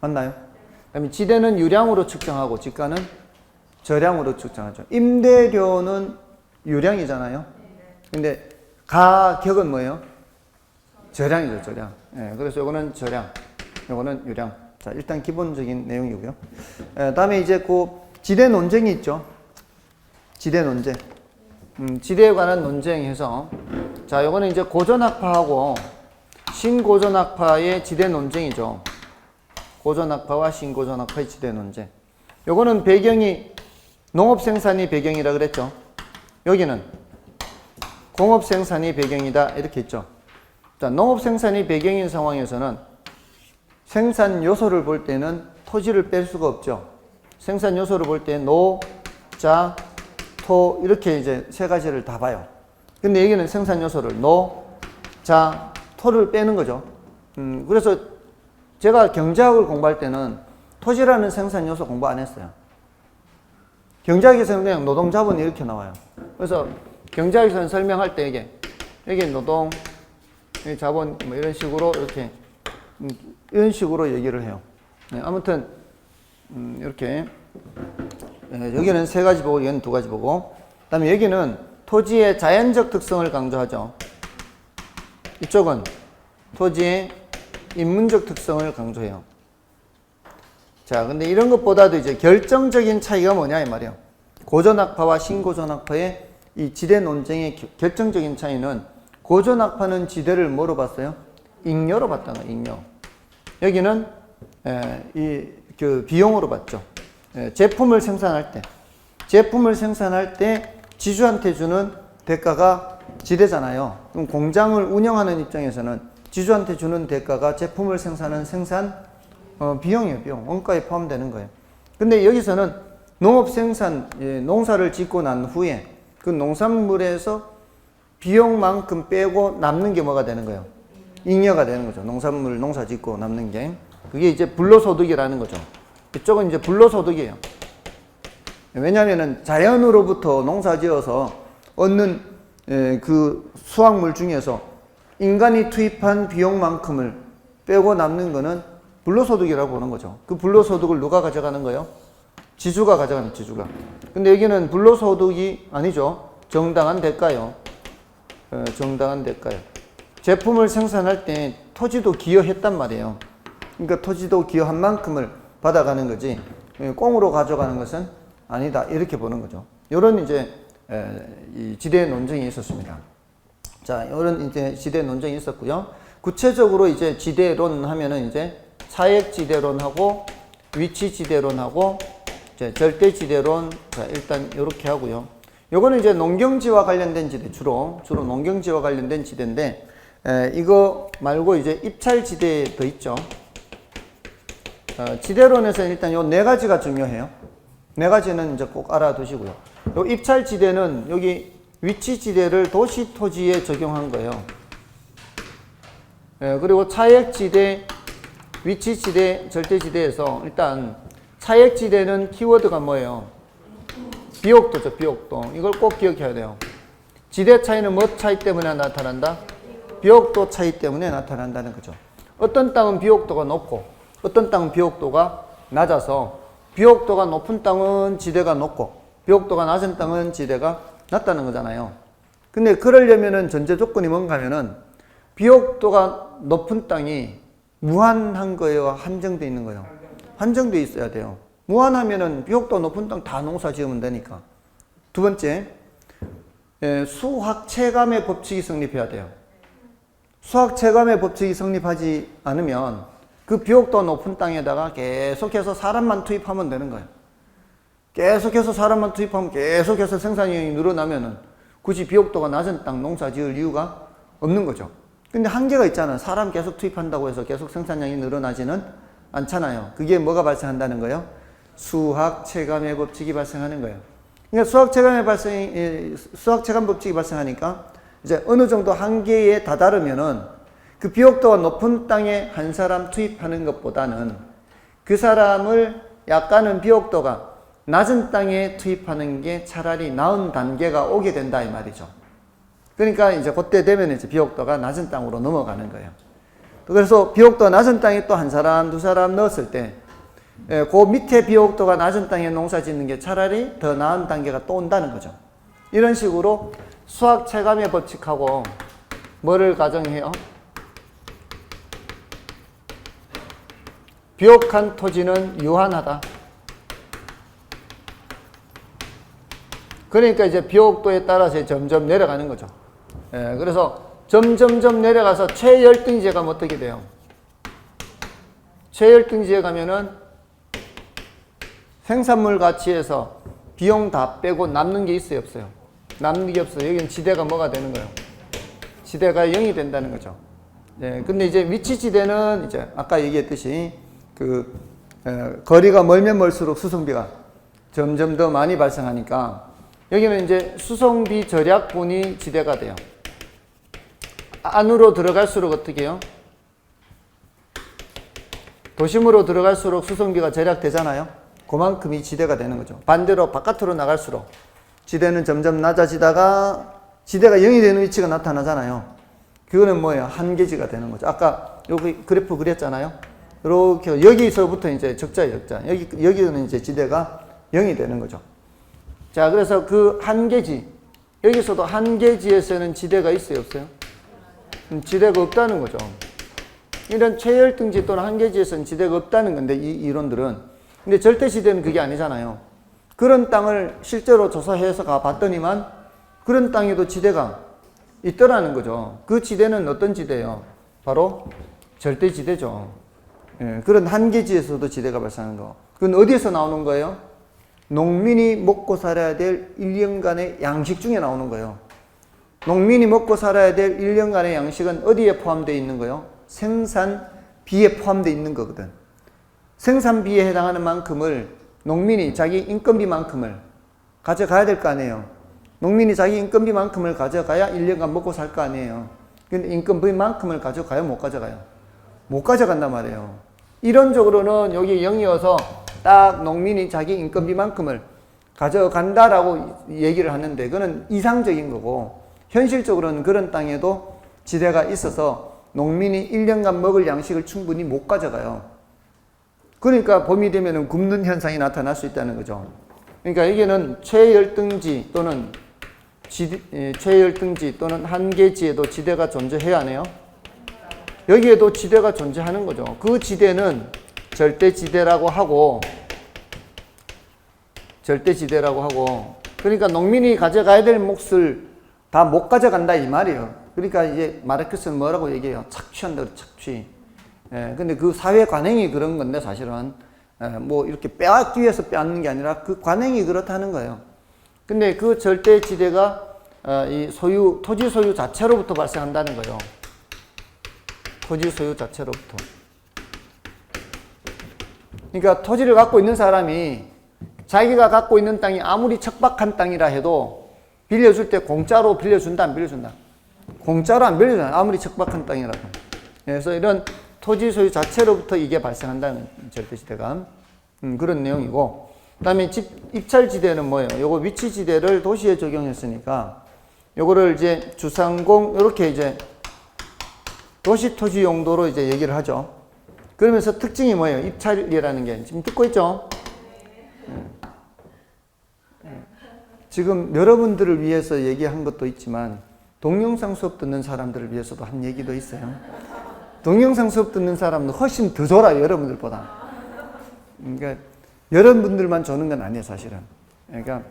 맞나요? 그 다음에 지대는 유량으로 측정하고 지가는 저량으로 측정하죠. 임대료는 유량이잖아요. 근데 가격은 뭐예요? 저량이죠, 저량. 그래서 이거는 저량, 이거는 유량. 자, 일단 기본적인 내용이고요. 다음에 이제 그 지대 논쟁이 있죠. 지대 논쟁. 지대에 관한 논쟁해서, 자, 이거는 이제 고전학파하고 신고전학파의 지대 논쟁이죠. 고전학파와 신고전학파의 지대 논쟁. 요거는 배경이 농업생산이 배경이라 그랬죠. 여기는 공업생산이 배경이다 이렇게 했죠. 자, 농업생산이 배경인 상황에서는 생산 요소를 볼 때는 토지를 뺄 수가 없죠. 생산 요소를 볼 때 노, 자, 토 이렇게 이제 세 가지를 다 봐요. 근데 여기는 생산 요소를 노, 자, 토를 빼는 거죠. 그래서 제가 경제학을 공부할 때는 토지라는 생산 요소 공부 안 했어요. 경제학에서는 그냥 노동자본이 이렇게 나와요. 그래서 경제학에서는 설명할 때 이게 노동, 자본 뭐 이런 식으로 이런 식으로 얘기를 해요. 아무튼 이렇게 여기는 세 가지 보고 여기는 두 가지 보고, 그다음에 여기는 토지의 자연적 특성을 강조하죠. 이쪽은 토지의 인문적 특성을 강조해요. 자, 근데 이런 것보다도 이제 결정적인 차이가 뭐냐 이 말이에요. 고전학파와 신고전학파의 이 지대 논쟁의 결정적인 차이는, 고전학파는 지대를 뭐로 봤어요? 잉여로 봤다는 거예요. 잉여. 여기는 그 비용으로 봤죠. 제품을 생산할 때 지주한테 주는 대가가 지대잖아요. 그럼 공장을 운영하는 입장에서는 지주한테 주는 대가가 제품을 생산하는 비용이에요. 비용. 원가에 포함되는 거예요. 근데 여기서는 농업 생산, 농사를 짓고 난 후에 그 농산물에서 비용만큼 빼고 남는 게 뭐가 되는 거예요? 잉여가 되는 거죠. 농사 짓고 남는 게. 그게 이제 불로소득이라는 거죠. 이쪽은 이제 불로소득이에요. 왜냐하면은 자연으로부터 농사 지어서 얻는 그 수확물 중에서 인간이 투입한 비용만큼을 빼고 남는 거는 불로소득이라고 보는 거죠. 그 불로소득을 누가 가져가는 거예요? 지주가 가져가는, 지주가. 근데 여기는 불로소득이 아니죠. 정당한 대가요. 정당한 대가요. 제품을 생산할 때 토지도 기여했단 말이에요. 그러니까 토지도 기여한 만큼을 받아가는 거지, 꽁으로 가져가는 것은 아니다. 이렇게 보는 거죠. 요런 이제 이 지대 논쟁이 있었습니다. 자, 요런 이제 지대 논쟁이 있었고요. 구체적으로 이제 지대론 하면은 이제 사액 지대론하고 위치 지대론하고 이제 절대 지대론, 자, 일단 요렇게 하고요. 요거는 이제 농경지와 관련된 지대, 주로 농경지와 관련된 지대인데, 이거 말고 이제 입찰 지대 더 있죠. 지대론에서는 일단 요 네 가지가 중요해요. 네 가지는 이제 꼭 알아두시고요. 요 입찰 지대는 여기 위치 지대를 도시 토지에 적용한 거예요. 그리고 차액지대, 위치지대, 절대지대에서 일단 차액지대는 키워드가 뭐예요? 비옥도죠, 비옥도. 이걸 꼭 기억해야 돼요. 지대 차이는 뭐 차이 때문에 나타난다? 비옥도 차이 때문에 나타난다는 거죠. 어떤 땅은 비옥도가 높고 어떤 땅은 비옥도가 낮아서 비옥도가 높은 땅은 지대가 높고 비옥도가 낮은 땅은 지대가 낮다는 거잖아요. 근데 그러려면은 전제 조건이 뭔가 하면은 비옥도가 높은 땅이 무한한 거예요? 한정되어 있는 거예요? 한정되어 있어야 돼요. 무한하면은 비옥도 높은 땅 다 농사 지으면 되니까. 두 번째, 수학 체감의 법칙이 성립해야 돼요. 수학 체감의 법칙이 성립하지 않으면 그 비옥도 높은 땅에다가 계속해서 사람만 투입하면 되는 거예요. 계속해서 사람만 투입하면 계속해서 생산량이 늘어나면은 굳이 비옥도가 낮은 땅 농사 지을 이유가 없는 거죠. 근데 한계가 있잖아요. 사람 계속 투입한다고 해서 계속 생산량이 늘어나지는 않잖아요. 그게 뭐가 발생한다는 거예요? 수학 체감의 법칙이 발생하는 거예요. 그러니까 수학 체감 법칙이 발생하니까 이제 어느 정도 한계에 다다르면은 그 비옥도가 높은 땅에 한 사람 투입하는 것보다는 그 사람을 약간은 비옥도가 낮은 땅에 투입하는 게 차라리 나은 단계가 오게 된다 이 말이죠. 그러니까 이제 그때 되면 이제 비옥도가 낮은 땅으로 넘어가는 거예요. 그래서 비옥도가 낮은 땅에 또 한 사람, 두 사람 넣었을 때, 그 밑에 비옥도가 낮은 땅에 농사 짓는 게 차라리 더 나은 단계가 또 온다는 거죠. 이런 식으로 수학 체감의 법칙하고 뭐를 가정해요? 비옥한 토지는 유한하다. 그러니까 이제 비옥도에 따라서 점점 내려가는 거죠. 그래서 점점점 내려가서 최열등지에 가면 어떻게 돼요? 최열등지에 가면은 생산물 가치에서 비용 다 빼고 남는 게 있어요, 없어요? 남는 게 없어요. 여기는 지대가 뭐가 되는 거예요? 지대가 0이 된다는 거죠. 근데 이제 위치지대는 이제 아까 얘기했듯이 거리가 멀면 멀수록 수송비가 점점 더 많이 발생하니까 여기는 이제 수송비 절약분이 지대가 돼요. 안으로 들어갈수록 어떻게 해요? 도심으로 들어갈수록 수송비가 절약되잖아요. 그만큼이 지대가 되는 거죠. 반대로 바깥으로 나갈수록 지대는 점점 낮아지다가 지대가 0이 되는 위치가 나타나잖아요. 그거는 뭐예요? 한계지가 되는 거죠. 아까 여기 그래프 그렸잖아요. 이렇게 여기서부터 이제 적자예요, 적자. 여기는 이제 지대가 0이 되는 거죠. 자, 그래서 그 한계지, 여기서도 한계지에서는 지대가 있어요, 없어요? 지대가 없다는 거죠. 이런 최열등지 또는 한계지에서는 지대가 없다는 건데, 이 이론들은. 근데 절대지대는 그게 아니잖아요. 그런 땅을 실제로 조사해서 가봤더니만 그런 땅에도 지대가 있더라는 거죠. 그 지대는 어떤 지대예요? 바로 절대지대죠. 그런 한계지에서도 지대가 발생하는 거. 그건 어디에서 나오는 거예요? 농민이 먹고 살아야 될 1년간의 양식 중에 나오는 거예요. 농민이 먹고 살아야 될 1년간의 양식은 어디에 포함되어 있는 거예요? 생산비에 포함되어 있는 거거든. 생산비에 해당하는 만큼을 농민이 자기 인건비만큼을 가져가야 될 거 아니에요. 농민이 자기 인건비만큼을 가져가야 1년간 먹고 살 거 아니에요. 근데 인건비만큼을 가져가요? 못 가져가요? 못 가져간단 말이에요. 이론적으로는 여기 0이어서 딱 농민이 자기 인건비만큼을 가져간다라고 얘기를 하는데 그건 이상적인 거고 현실적으로는 그런 땅에도 지대가 있어서 농민이 1년간 먹을 양식을 충분히 못 가져가요. 그러니까 봄이 되면 굶는 현상이 나타날 수 있다는 거죠. 그러니까 여기는 최열등지 또는 최열등지 또는 한계지에도 지대가 존재해야 하네요. 여기에도 지대가 존재하는 거죠. 그 지대는 절대지대라고 하고 그러니까 농민이 가져가야 될 몫을 다 못 가져간다 이 말이에요. 그러니까 이제 마르크스는 뭐라고 얘기해요? 착취한다, 착취. 근데 그 사회 관행이 그런 건데 사실은 뭐 이렇게 빼앗기 위해서 빼앗는 게 아니라 그 관행이 그렇다는 거예요. 근데 그 절대지대가 이 토지 소유 자체로부터 발생한다는 거예요. 토지 소유 자체로부터. 그러니까 토지를 갖고 있는 사람이 자기가 갖고 있는 땅이 아무리 척박한 땅이라 해도 빌려줄 때 공짜로 빌려준다, 안 빌려준다? 공짜로 안 빌려주잖아요. 아무리 척박한 땅이라도. 그래서 이런 토지 소유 자체로부터 이게 발생한다는 절대지대감. 그런 내용이고, 그 다음에 입찰지대는 뭐예요? 요거 위치지대를 도시에 적용했으니까 요거를 이제 주상공 이렇게 이제 도시토지 용도로 이제 얘기를 하죠. 그러면서 특징이 뭐예요? 입찰이라는 게 지금 듣고 있죠? 지금 여러분들을 위해서 얘기한 것도 있지만 동영상 수업 듣는 사람들을 위해서도 한 얘기도 있어요. 동영상 수업 듣는 사람은 훨씬 더 졸아요, 여러분들보다. 그러니까 여러분들만 조는 건 아니에요, 사실은. 그러니까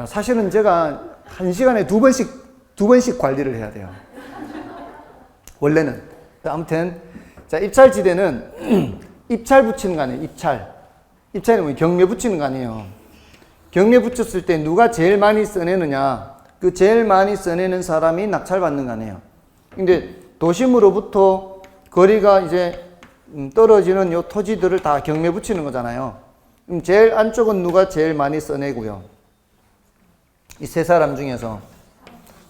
사실은 제가 한 시간에 두 번씩 관리를 해야 돼요. 원래는. 아무튼 자, 입찰지대는 입찰 붙이는 거 아니에요. 입찰이 뭐 경매 붙이는 거 아니에요. 경매 붙였을 때 누가 제일 많이 써내느냐, 그 제일 많이 써내는 사람이 낙찰받는 거 아니에요. 근데 도심으로부터 거리가 이제 떨어지는 요 토지들을 다 경매 붙이는 거잖아요. 그럼 제일 안쪽은 누가 제일 많이 써내고요. 이 세 사람 중에서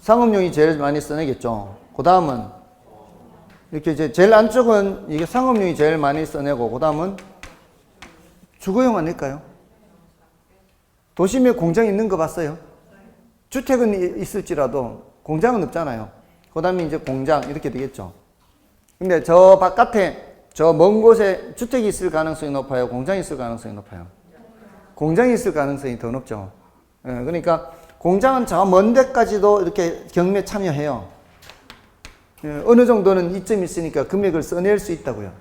상업용이 제일 많이 써내겠죠. 그 다음은 이렇게 이제 제일 안쪽은 이게 상업용이 제일 많이 써내고, 그 다음은 주거용 아닐까요? 도심에 공장 있는 거 봤어요? 주택은 있을지라도 공장은 없잖아요. 그 다음에 이제 공장 이렇게 되겠죠. 근데 저 바깥에 저 먼 곳에 주택이 있을 가능성이 높아요? 공장이 있을 가능성이 높아요? 공장이 있을 가능성이 더 높죠. 그러니까 공장은 저 먼 데까지도 이렇게 경매 참여해요. 어느 정도는 이점이 있으니까 금액을 써낼 수 있다고요.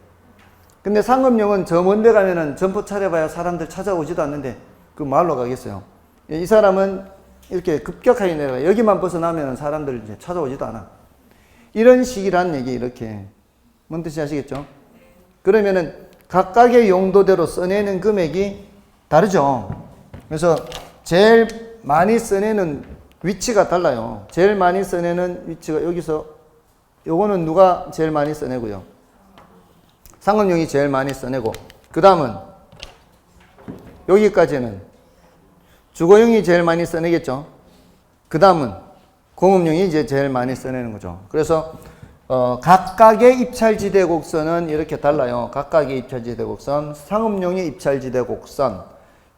근데 상업용은 저 먼 데 가면은 점포 차려봐야 사람들 찾아오지도 않는데 그 마을로 가겠어요. 이 사람은 이렇게 급격하게 내려가 여기만 벗어나면 사람들 이제 찾아오지도 않아. 이런 식이란 얘기. 이렇게 뭔 뜻인지 아시겠죠? 그러면은 각각의 용도대로 써내는 금액이 다르죠. 그래서 제일 많이 써내는 위치가 달라요. 제일 많이 써내는 위치가 여기서, 요거는 누가 제일 많이 써내고요. 상업용이 제일 많이 써내고, 그 다음은 여기까지는 주거용이 제일 많이 써내겠죠. 그 다음은 공업용이 이제 제일 많이 써내는 거죠. 그래서 각각의 입찰지대 곡선은 이렇게 달라요. 각각의 입찰지대 곡선, 상업용의 입찰지대 곡선,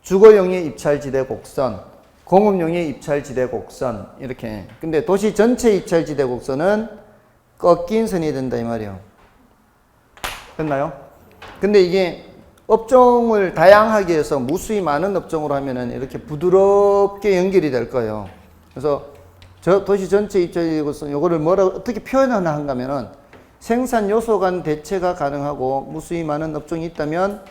주거용의 입찰지대 곡선, 공업용의 입찰지대 곡선, 이렇게. 근데 도시 전체 입찰지대 곡선은 꺾인 선이 된다 이 말이에요. 됐나요? 근데 이게 업종을 다양하게 해서 무수히 많은 업종으로 하면은 이렇게 부드럽게 연결이 될 거예요. 그래서 저 도시 전체 입찰지대 곡선, 요거를 어떻게 표현하나 한가면은 생산 요소 간 대체가 가능하고 무수히 많은 업종이 있다면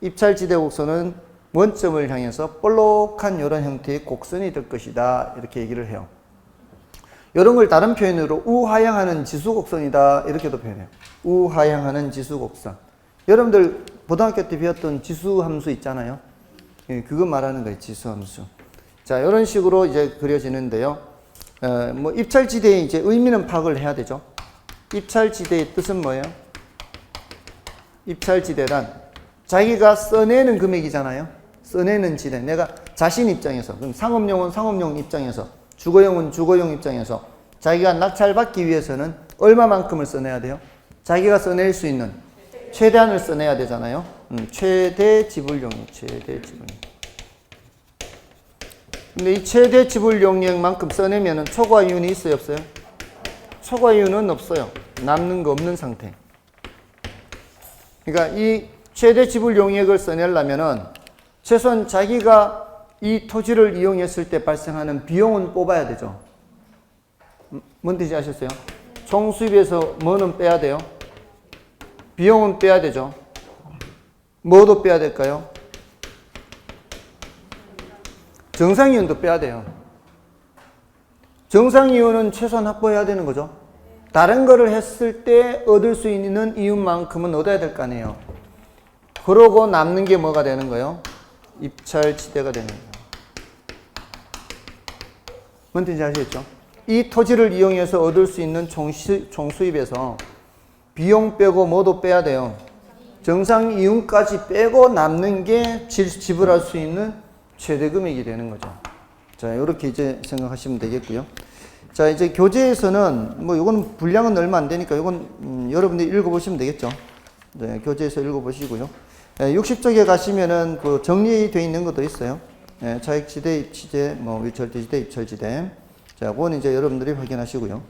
입찰지대 곡선은 원점을 향해서 볼록한 이런 형태의 곡선이 될 것이다. 이렇게 얘기를 해요. 이런 걸 다른 표현으로 우하향하는 지수곡선이다. 이렇게도 표현해요. 우하향하는 지수곡선. 여러분들 고등학교 때 배웠던 지수함수 있잖아요. 예, 그거 말하는 거예요. 지수함수. 자, 이런 식으로 이제 그려지는데요. 뭐 입찰지대의 이제 의미는 파악을 해야 되죠. 입찰지대의 뜻은 뭐예요? 입찰지대란 자기가 써내는 금액이잖아요. 써내는 지대. 내가 자신 입장에서, 그럼 상업용은 상업용 입장에서, 주거용은 주거용 입장에서 자기가 낙찰받기 위해서는 얼마만큼을 써내야 돼요? 자기가 써낼 수 있는 최대한을 써내야 되잖아요. 최대 지불용액, 최대 지불용액. 근데 이 최대 지불용액만큼 써내면은 초과이윤이 있어요, 없어요? 초과이윤은 없어요. 남는 거 없는 상태. 그러니까 이 최대 지불용액을 써내려면은 최소한 자기가 이 토지를 이용했을 때 발생하는 비용은 뽑아야 되죠. 뭔 뜻인지 아셨어요? 총 수입에서 뭐는 빼야 돼요? 비용은 빼야 되죠. 뭐도 빼야 될까요? 정상이윤도 빼야 돼요. 정상이윤은 최소한 확보해야 되는 거죠. 다른 거를 했을 때 얻을 수 있는 이윤만큼은 얻어야 될 거 아니에요. 그러고 남는 게 뭐가 되는 거예요? 입찰지대가 되는 거예요. 뭔 뜻인지 아시겠죠? 이 토지를 이용해서 얻을 수 있는 총수입에서 비용 빼고 뭐도 빼야 돼요. 정상 이윤까지 빼고 남는 게 지불할 수 있는 최대 금액이 되는 거죠. 자, 이렇게 이제 생각하시면 되겠고요. 자, 이제 교재에서는 뭐 이거는 분량은 얼마 안 되니까 이건 여러분들이 읽어보시면 되겠죠. 네, 교재에서 읽어보시고요. 60쪽에 가시면은 그 정리되어 있는 것도 있어요. 차익지대, 입지대, 뭐 위철지대, 입철지대. 자, 그건 이제 여러분들이 확인하시고요.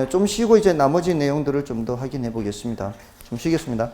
좀 쉬고 이제 나머지 내용들을 좀 더 확인해 보겠습니다. 좀 쉬겠습니다.